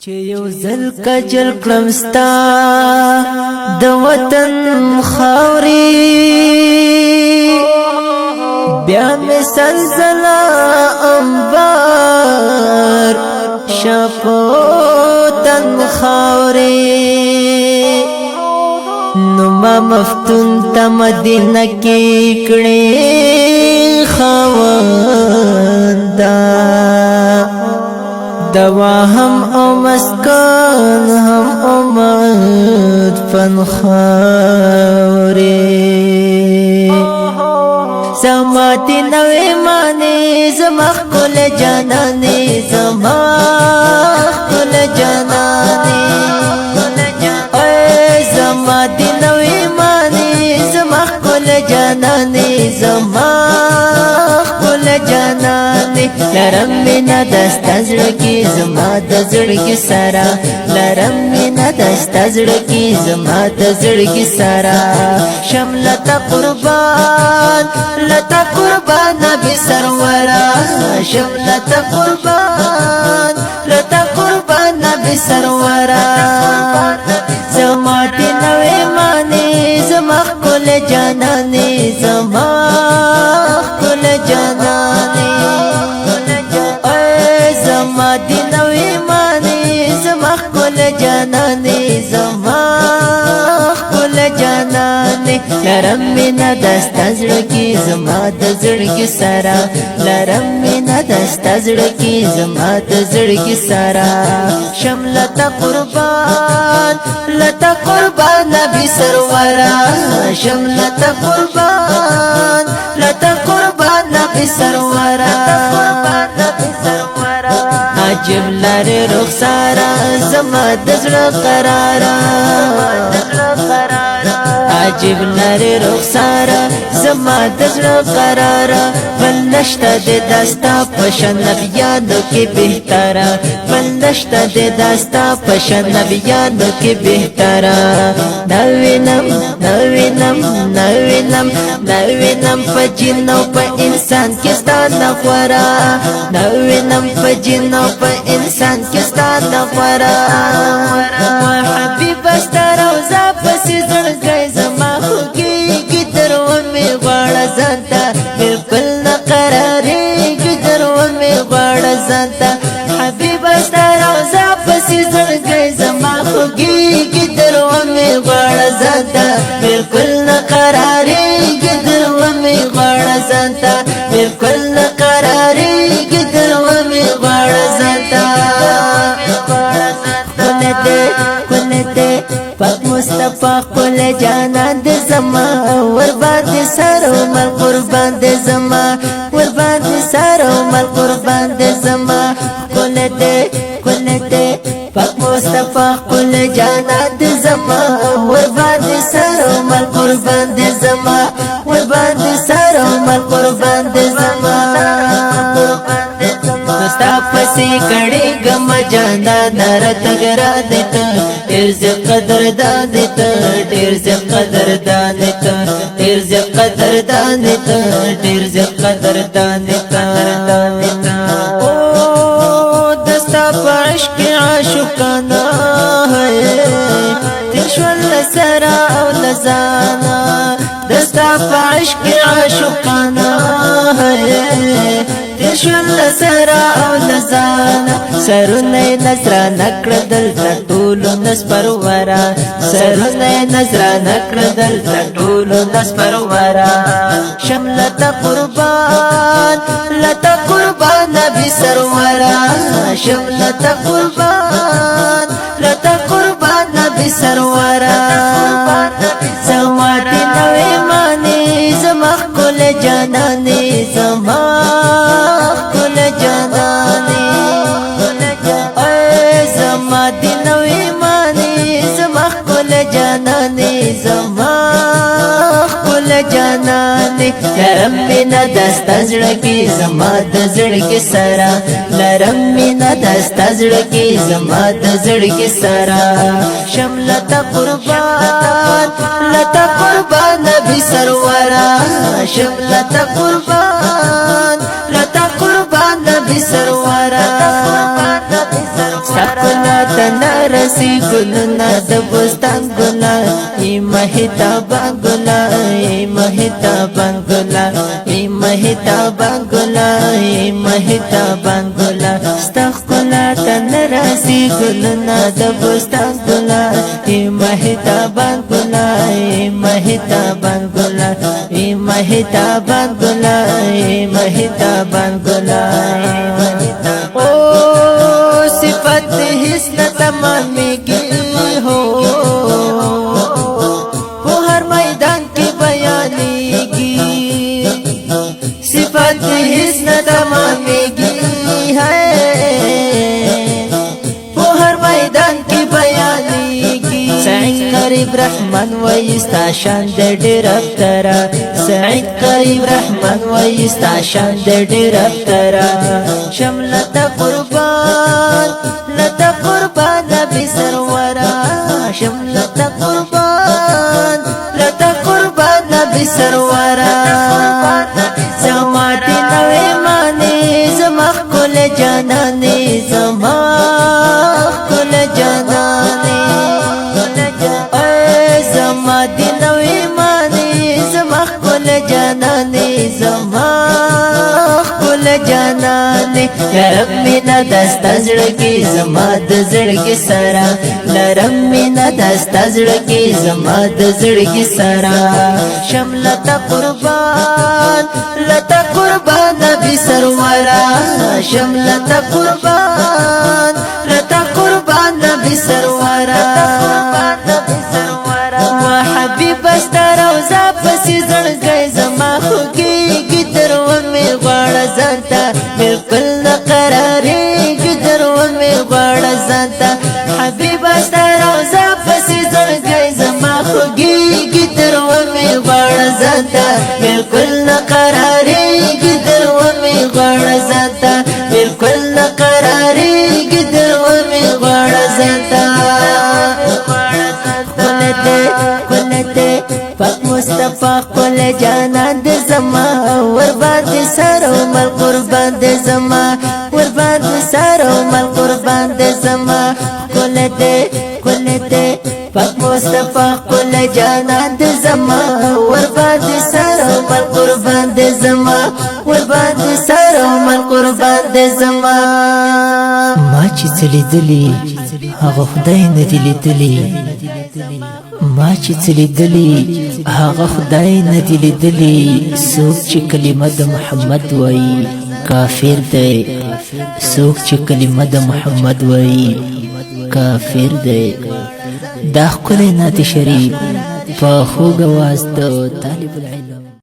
چې یو ځل کجل کړمستا د وطن خاوري بیا مې سلسله انبار شپو تن خاوري نو ما مفتون ته مدینه کې کړې خاوندا دوا هم او مسکن هم امد فن خاوري سماتی نوی مانی زمخ کل جانانی زمخ کل جانانی سماتی نوی مانی زمخ کل جانانی زمخ کل جانانی لرم مینا دستا زړکی زما د زړکی سارا لرم مینا دستا زړکی زما د زړکی سارا شملتا قربان لتا قربان نبی سرورا شملتا قربان لتا قربان نبی سرورا زما دی نوی مانی زما کل جانانی زما کل جانانی زما دی نوی مانی زما کل جانانی زما کل جانانی لرم مینا دستا زړکی زما د زړکی سارا لرم مینا دستا زړکی زما د زړکی سارا شملتا قربان لتا قربان نبی سرورا شملتا قربان لتا قربان نبی سرورا عجب لاره رخسارا زما د زړه قرارا عجب لاره رخسارا زما د زړه قرارا بل نشته د داستا پشن نبیانو کې بهتره بل نشته د داستا پشن نبیانو کې بهتره نوینم نوینم نوینم نوینم په جنو په انسان کې ستانه غورا نوینم په جنو په انسان کې ستانه غورا حبیب ستاره او ز پسې زړګی زما خوږیږي تر ومې غواړه ځانته بالکل نه قرارېږي تر ومې غواړه ځانته حبیب ستاره او ز پسې زړګی زما خوږیږي تر ومې غواړه ځانته بالکل نه قرارېږي تر ومې غواړه ځانته بالکل نه قرارېږي تر ومې غواړه ځانته کلته پاک مصطفی کل جانان د زما ور باندې سره مل قربان د زما ور باندې سره مل قربان د زما کلته پاک مصطفی کل جانان د زما ور باندې سره مل قربان د زما ور باندې سره مل قربان د زما ستا پسې کړي غم جانا نرت ګرا دت ډېر ز قدر دانت ډېر ز قدر دانت ډېر ز قدر دانت ډېر ز قدر دانت او دستا پرشک عاشقانا ہے تشول سرا او لزانا دستا پرشک عاشقانا ہے تشول سرا او لزانا سرونه نظر نکړ دلته ټول نس پرورا سرونه نظر نکړ دلته ټول نس پرورا شملتا قربان لتا قربان نبی سرورا شملتا قربان لتا قربان نبی سرورا سماتی نوی مانی زمخ کل جانانی زمخ کل جانانی زماتی نوی مانی زمخ کل جانانی زمخ کل جانانی لرم مینا دستا زړکی زما د زړکی سارا لرم مینا دستا زړکی زما د زړکی سارا شملتا قربان لتا قربان نبی سرورا شملتا قربان لتا قربان نبی سرورا سکلا تنرسی گلنا د بستان گلا ای مهتابان گلا ای مهتابان گلا ای مهتابان گلا ای مهتابان گلا سکلا تنرسی گلنا د بستان گلا ای مهتابان گلا ای مهتابان گلا ای مهتابان گلا ای مهتابان گلا او صفت حسن تمامیگی ہو وہ ہر میدان کی بیانیگی صفت حسن تمامیگی ہے وہ ہر میدان کی بیانیگی سعید قریب رحمان ویستا شان دے ڈیرک ترا سعید قریب رحمان ویستا شان دے ڈیرک ترا شملتا قربان لتا قربان نبی سرورا شملتا قربان لتا قربان نبی سرورا زماتی نوی مانی زمخ کل جانانی زمخ کل جانانی زماتی نوی مانی زمخ کل جانانی زمخ کل جانانی لرم مینا دستا زڑکی زماد زڑکی سرا لرم مینا دستا زڑکی زماد زڑکی سرا شملتا قربان لتا قربان نبی سرورا شملتا قربان لتا قربان نبی سرورا وحبیب استا روزا پسی زڑگئی زما خوگی گدر ومی غوڑا زانتا بالکل نقراری گدر ومی غوڑا زانتا حبیب استا روزا پسی زڑگئی زما خوگی گدر ومی غوڑا زانتا بالکل نقراری گدر ومی غوڑا زانتا بالکل نقراری گدر ومی غوڑا زانتا پاک مصطفیٰ قل جانان دے زما وربان دے سارو مل قربان دے زما وربان دے سارو مل قربان دے زما قل دے پاک مصطفیٰ قل جانان دے زما وربان دے سارو مل قربان دے زما وربان دے سارو مل قربان دے زما ما چې څلیدلی هغه خدای نه دی لیدلی ما چې څلیدلی هغه خدای نه دی لیدلی څوک چې کلمه د محمد وایي کافر دی څوک چې کلمه د محمد وایي کافر دی دا ښکلی نعت شریف په خوږ اواز د طالب العلم